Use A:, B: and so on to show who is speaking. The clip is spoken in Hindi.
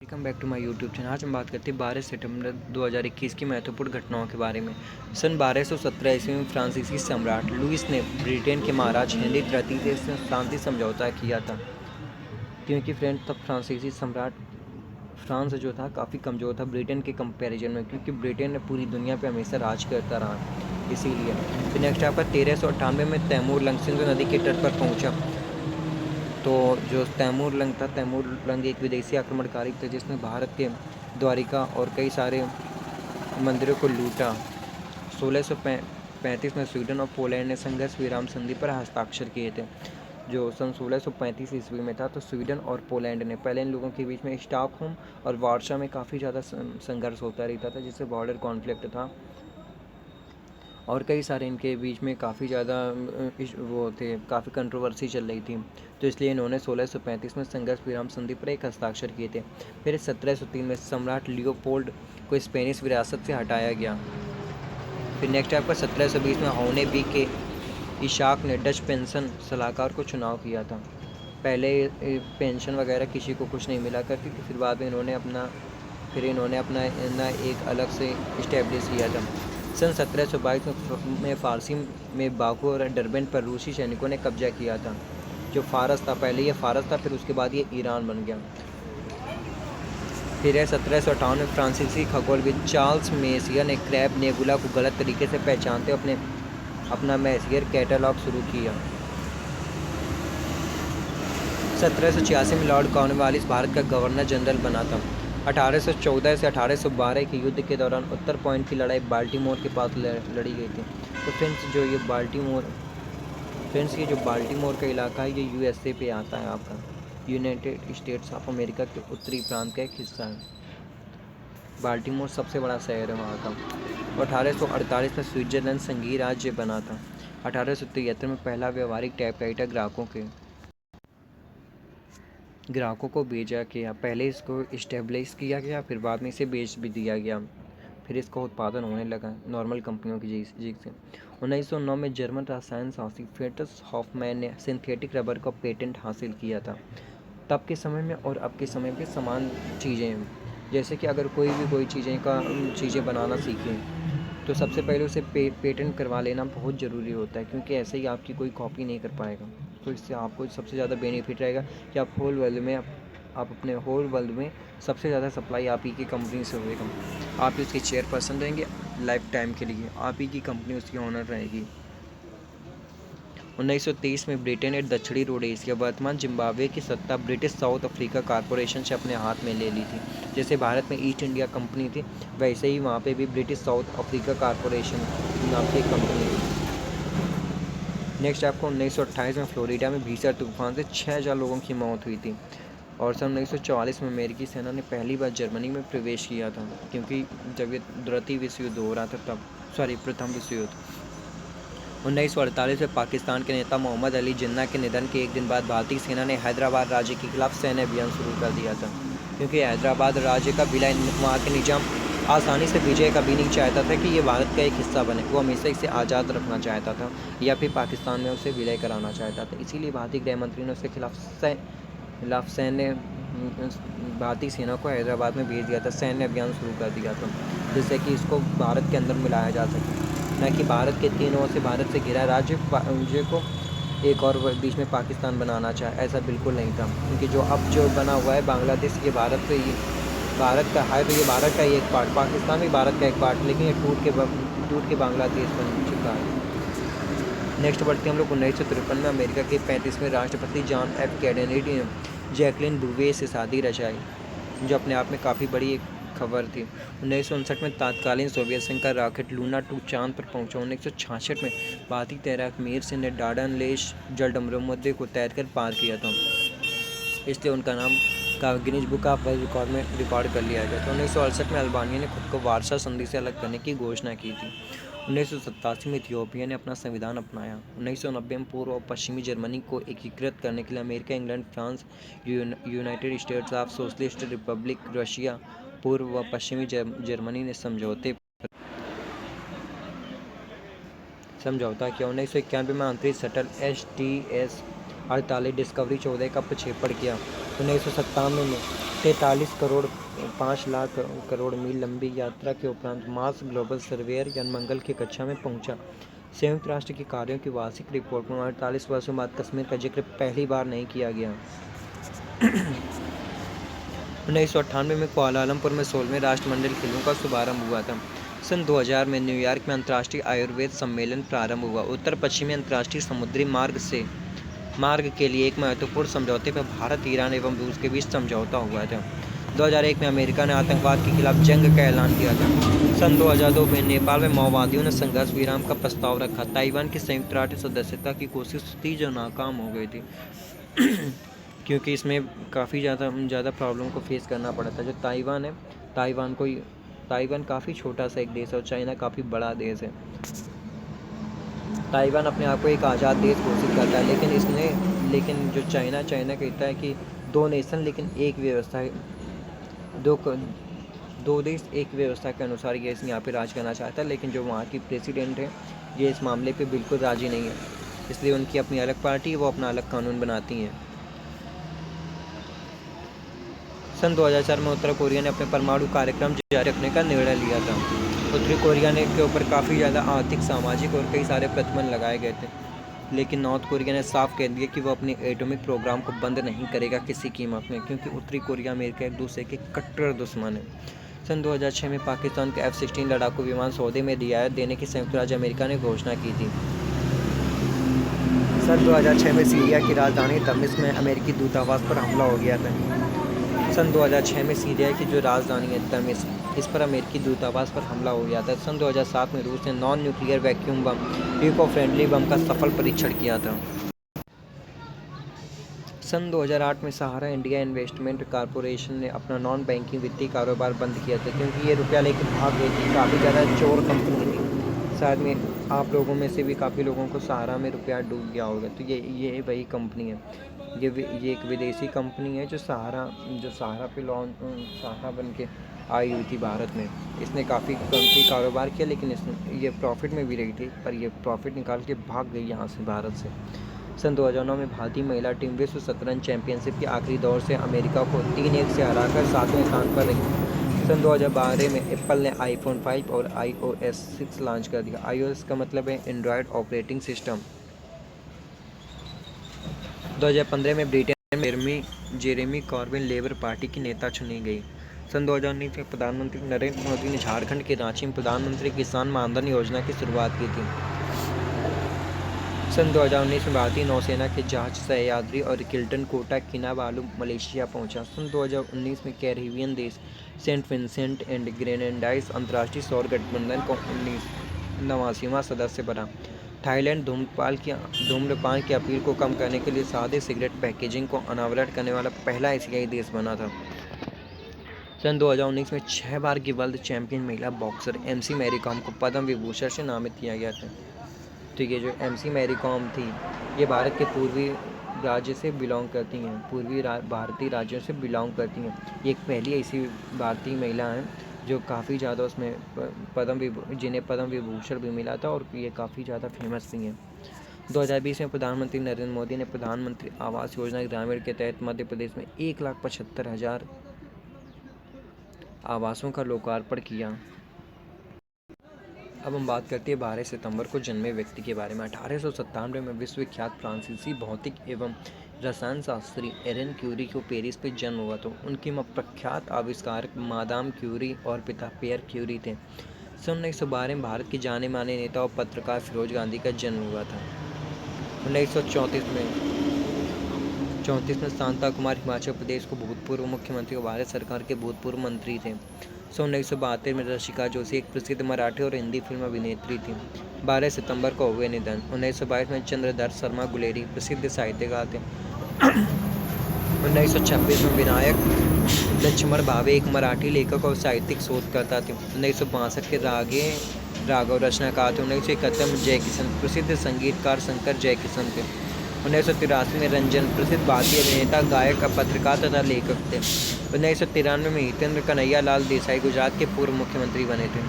A: Welcome back to my YouTube channel. आज हम बात करते हैं 12 सितंबर 2021 की महत्वपूर्ण घटनाओं के बारे में। सन 1217 ईस्वी में फ्रांसीसी सम्राट लुईस ने ब्रिटेन के महाराज हेनरी तृतीय से शांति समझौता किया था। क्योंकि फ्रेंड्स, तब फ्रांसीसी सम्राट फ्रांस जो था काफ़ी कमज़ोर था ब्रिटेन के कंपैरिजन में, क्योंकि ब्रिटेन ने पूरी दुनिया पर हमेशा राज करता रहा। इसीलिए फिर नेक्स्ट यहाँ पर 1398 में तैमूर लंगसिंग नदी के तट पर पहुँचा। तो जो तैमूर लंग था, तैमूर लंग एक विदेशी आक्रमणकारी था जिसने भारत के द्वारिका और कई सारे मंदिरों को लूटा। 1635 में स्वीडन और पोलैंड ने संघर्ष विराम संधि पर हस्ताक्षर किए थे। जो सन 1635 ईस्वी में था, तो स्वीडन और पोलैंड ने पहले इन लोगों के बीच में स्टॉकहोम और वार्सा में काफ़ी ज़्यादा संघर्ष होता रहता था, जिससे बॉर्डर कॉन्फ्लिक्ट था और कई सारे इनके बीच में काफ़ी ज़्यादा वो थे, काफ़ी कंट्रोवर्सी चल रही थी। तो इसलिए इन्होंने 1635 में संघर्ष विराम संधि पर एक हस्ताक्षर किए थे। फिर 1703 में सम्राट लियोपोल्ड को स्पेनिश विरासत से हटाया गया। फिर नेक्स्ट आपका 1720 में होने बी के इशाक ने डच पेंशन सलाहकार को चुनाव किया था। पहले पेंशन वगैरह किसी को कुछ नहीं मिला करती थी, फिर बाद में इन्होंने अपना एक अलग से इस्टेब्लिश किया था। सन 1722 में फ़ारसी में बाकू और डरबन पर रूसी सैनिकों ने कब्जा किया था। जो फ़ारस था, पहले ये फ़ारस था, फिर उसके बाद ये ईरान बन गया। फिर है 1758 में फ्रांसीसी खगोलविद चार्ल्स मेसियर ने क्रैब नेबुला को गलत तरीके से पहचानते अपना मेसियर कैटलॉग शुरू किया। 1786 में लॉर्ड कॉर्नवालिस भारत का गवर्नर जनरल बना था। 1814 से 1812 के युद्ध के दौरान उत्तर पॉइंट की लड़ाई बाल्टीमोर के पास लड़ी गई थी। तो फ्रेंड्स, ये जो बाल्टीमोर का इलाका है, ये यूएसए पे आता है। आपका यूनाइटेड स्टेट्स ऑफ अमेरिका के उत्तरी प्रांत का एक हिस्सा है। बाल्टीमोर सबसे बड़ा शहर है वहाँ का। 1848 में स्विट्जरलैंड संघीय राज्य बना था। 1873 में पहला व्यवहारिक टाइपराइटर ग्राहकों को भेजा गया। पहले इसको इस्टेब्लिश किया गया, फिर बाद में इसे बेच भी दिया गया। फिर इसका उत्पादन होने लगा नॉर्मल कंपनियों की जीत से। 1909 में जर्मन रसायन शास्त्री फ्रिट्ज हॉफमैन ने सिंथेटिक रबर का पेटेंट हासिल किया था। तब के समय में और अब के समय में समान चीज़ें हैं। जैसे कि अगर कोई चीज़ें बनाना सीखें, तो सबसे पहले उसे पेटेंट करवा लेना बहुत ज़रूरी होता है, क्योंकि ऐसे ही आपकी कोई कॉपी नहीं कर पाएगा। तो इससे आपको सबसे ज़्यादा बेनिफिट रहेगा कि आप अपने होल वर्ल्ड में सबसे ज़्यादा सप्लाई आप ही की कंपनी से होएगा। आप ही उसके चेयरपर्सन रहेंगे लाइफ टाइम के लिए, आप ही की कंपनी उसकी ऑनर रहेगी। 1923 में ब्रिटेन ने दक्षिणी रोडेशिया वर्तमान जिम्बाब्वे की सत्ता ब्रिटिश साउथ अफ्रीका कॉरपोरेशन से अपने हाथ में ले ली थी। जैसे भारत में ईस्ट इंडिया कंपनी थी, वैसे ही वहाँ पे भी ब्रिटिश साउथ अफ्रीका कॉरपोरेशन नाम की एक कंपनी थी। नेक्स्ट आपको 1928 में फ्लोरिडा में भीषण तूफान से 6000 लोगों की मौत हुई थी। और सन 1944 में अमेरिकी सेना ने पहली बार जर्मनी में प्रवेश किया था, क्योंकि जब ये द्वितीय विश्व युद्ध हो रहा था प्रथम विश्व युद्ध। 1948 में पाकिस्तान के नेता मोहम्मद अली जिन्ना के निधन के एक दिन बाद भारतीय सेना ने हैदराबाद राज्य के खिलाफ सैन्य अभियान शुरू कर दिया था। क्योंकि हैदराबाद राज्य का विलय वहाँ के निजाम आसानी से विजय कभी नहीं चाहता था कि ये भारत का एक हिस्सा बने। वो हमेशा इसे आज़ाद रखना चाहता था या फिर पाकिस्तान में उसे विलय कराना चाहता था। इसीलिए भारतीय गृह मंत्री ने उसके खिलाफ भारतीय सेना को हैदराबाद में भेज दिया था, सैन्य अभियान शुरू कर दिया था, जिससे कि इसको भारत के अंदर मिलाया जा सके, न कि भारत के तीन ओर से भारत से घिरा राज्य को एक और बीच में पाकिस्तान बनाना चाहे। ऐसा बिल्कुल नहीं था, क्योंकि जो बना हुआ है बांग्लादेश, ये भारत का है, तो ये भारत का ही एक पार्ट, पाकिस्तान भी भारत का एक पार्ट, लेकिन ये टूट के बांग्लादेश बन चुका है। नेक्स्ट बढ़ते हम लोग 1953 में अमेरिका के 35वें राष्ट्रपति जॉन एफ कैनेडी ने जैकलिन बुवे से शादी रचाई, जो अपने आप में काफ़ी बड़ी एक खबर थी। 1959 में तत्कालीन सोवियत संघ का रॉकेट लूना 2 चांद पर पहुंचा। 1966 में भारतीय तैराक मीर सिंह ने डार्डनलेस जलसमुद्र को तैरकर पार किया था, इसलिए उनका नाम का Guinness book of world record में रिकॉर्ड कर लिया गया था। 1968 में अल्बानिया ने खुद को वारसा संधि से अलग करने की घोषणा की थी। 1987 में इथियोपिया ने अपना संविधान अपनाया। 1990 में पूर्व और पश्चिमी जर्मनी को एकीकृत करने के लिए America, England, France, United states of socialist Republic, Russia, पूर्व व पश्चिमी जर्मनी ने समझौता किया। 1991 में अंतरिक्ष शटल STS-48 डिस्कवरी 14 का प्रक्षेपण किया। 1997 में 43 करोड़ 5 लाख करोड़ मील लंबी यात्रा के उपरांत मार्स ग्लोबल सर्वेयर यानी मंगल की कक्षा में पहुंचा। संयुक्त राष्ट्र के कार्यों की वार्षिक रिपोर्ट में 48 वर्षों बाद कश्मीर का जिक्र पहली बार नहीं किया गया। 1998 में कुआलालंपुर में 16वें राष्ट्रमंडल खेलों का शुभारंभ हुआ था। सन 2000 में न्यूयॉर्क में अंतर्राष्ट्रीय आयुर्वेद सम्मेलन प्रारंभ हुआ। उत्तर पश्चिमी अंतर्राष्ट्रीय समुद्री मार्ग के लिए एक महत्वपूर्ण समझौते पर भारत, ईरान एवं रूस के बीच समझौता हुआ था। 2001 में अमेरिका ने आतंकवाद के खिलाफ जंग का ऐलान किया था। सन 2002 में नेपाल में माओवादियों ने संघर्ष विराम का प्रस्ताव रखा। ताइवान की संयुक्त राष्ट्र सदस्यता की कोशिश थी जो नाकाम हो गई थी क्योंकि इसमें काफ़ी ज़्यादा प्रॉब्लम को फेस करना पड़ा था। जो ताइवान है, ताइवान काफ़ी छोटा सा एक देश है और चाइना काफ़ी बड़ा देश है। ताइवान अपने आप को एक आज़ाद देश घोषित करता है, लेकिन जो चाइना कहता है कि 2 नेशन लेकिन एक व्यवस्था है, दो देश एक व्यवस्था के अनुसार ये यहाँ पे राज करना चाहता है। लेकिन जो वहाँ की प्रेसिडेंट है ये इस मामले पे बिल्कुल राज़ी नहीं है, इसलिए उनकी अपनी अलग पार्टी है, वो अपना अलग कानून बनाती हैं। सन 2004 में उत्तर कोरिया ने अपने परमाणु कार्यक्रम जारी रखने का निर्णय लिया था। उत्तरी कोरिया ने के ऊपर काफ़ी ज़्यादा आर्थिक, सामाजिक और कई सारे प्रतिबंध लगाए गए थे, लेकिन नॉर्थ कोरिया ने साफ कह दिया कि वो अपने एटॉमिक प्रोग्राम को बंद नहीं करेगा किसी कीमत में, क्योंकि उत्तरी कोरिया अमेरिका एक दूसरे के कट्टर दुश्मन है। सन 2006 में पाकिस्तान के F-16 लड़ाकू विमान सौदे में रियायत देने की संयुक्त राज्य अमेरिका ने घोषणा की थी। सन 2006 में सीरिया की राजधानी दमिश्क में अमेरिकी दूतावास पर हमला हो गया था। सन 2006 में सीरिया की जो राजधानी है दमिश्क, इस पर अमेरिकी दूतावास पर हमला हो गया था। सन 2007 में रूस ने non nuclear vacuum bomb eco friendly bomb का सफल परीक्षण किया था। सन 2008 में सहारा इंडिया इन्वेस्टमेंट कॉरपोरेशन ने अपना नॉन बैंकिंग वित्तीय कारोबार बंद किया था, क्योंकि ये रुपया लेकर भाग गई थी। काफ़ी ज़्यादा चोर कंपनी थी। शायद में आप लोगों में से भी काफ़ी लोगों को सहारा में रुपया डूब गया होगा। तो ये वही कंपनी है। ये एक विदेशी कंपनी है जो सहारा पे सहारा बन के आई हुई थी भारत में। इसने काफ़ी कंपनी कारोबार किया, लेकिन ये प्रॉफिट में भी रही थी, पर ये प्रॉफिट निकाल के भाग गई यहाँ से, भारत से। सन 2009 में भारतीय महिला टीम विश्व शतरंज चैंपियनशिप के आखिरी दौर से अमेरिका को 3-1 से हराकर 7वें स्थान पर रही। सन 2012 में एप्पल ने iPhone 5 और iOS 6 लॉन्च कर दिया। iOS का मतलब है एंड्रॉयड ऑपरेटिंग सिस्टम। 2015 में ब्रिटेन में जेरेमी कॉर्बिन लेबर पार्टी की नेता चुनी गई। सन 2019 में प्रधानमंत्री नरेंद्र मोदी ने झारखंड के रांची में प्रधानमंत्री किसान मानधन योजना की शुरुआत की थी। सन 2019 में भारतीय नौसेना के जहाज सह्याद्री और किल्टन कोटा किनाबालू मलेशिया पहुंचा। सन 2019 में कैरिबियन देश सेंट विंसेंट एंड ग्रेनेडाइंस अंतर्राष्ट्रीय सौर गठबंधन को 89वां सदस्य बना। थाईलैंड धूम्रपान की अपील को कम करने के लिए सादे सिगरेट पैकेजिंग को अनावरण करने वाला पहला एशियाई देश बना था। सन 2019 में 6 बार की वर्ल्ड चैंपियन महिला बॉक्सर MC मैरी कॉम को पद्म विभूषण से नामित किया गया था। तो ये जो MC मैरी कॉम थी, ये भारत के पूर्वी राज्य से बिलोंग करती हैं, भारतीय राज्यों से बिलोंग करती हैं। ये एक पहली ऐसी भारतीय महिला हैं जो काफ़ी ज़्यादा उसमें जिन्हें पद्म विभूषण भी मिला था, और ये काफ़ी ज़्यादा फेमस भी हैं। 2020 में प्रधानमंत्री नरेंद्र मोदी ने प्रधानमंत्री आवास योजना ग्रामीण के तहत मध्य प्रदेश में 1,75,000 आवासों का लोकार्पण किया। अब हम बात करते हैं 12 सितंबर को जन्मे व्यक्ति के बारे में। 1897 में विश्वविख्यात फ्रांसीसी भौतिक एवं रसायन शास्त्री एलन क्यूरी को पेरिस में जन्म हुआ। तो उनकी प्रख्यात आविष्कारक मादाम क्यूरी और पिता पियर क्यूरी थे। सन 1912 में भारत के जाने माने नेता और पत्रकार फिरोज गांधी का जन्म हुआ था। 1934 में शांता कुमार हिमाचल प्रदेश को भूतपूर्व मुख्यमंत्री और भारत सरकार के भूतपूर्व मंत्री थे। सन 1972 में रसिका जोशी एक प्रसिद्ध मराठी और हिंदी फिल्म अभिनेत्री थी। 12 सितंबर को हुए निधन। 1922 में चंद्रधर शर्मा गुलेरी प्रसिद्ध साहित्यकार थे। 1926 में विनायक लक्ष्मण भावे एक मराठी लेखक और साहित्यिक शोधकर्ता थे। 1962 के राघव रचनाकार थे। 1971 में जयकिशन प्रसिद्ध संगीतकार शंकर जयकिशन थे। 1983 में रंजन प्रसिद्ध भारतीय अभिनेता, गायक, पत्रकार तथा लेखक थे। 1993 में हितेंद्र कन्हैया लाल देसाई गुजरात के पूर्व मुख्यमंत्री बने थे।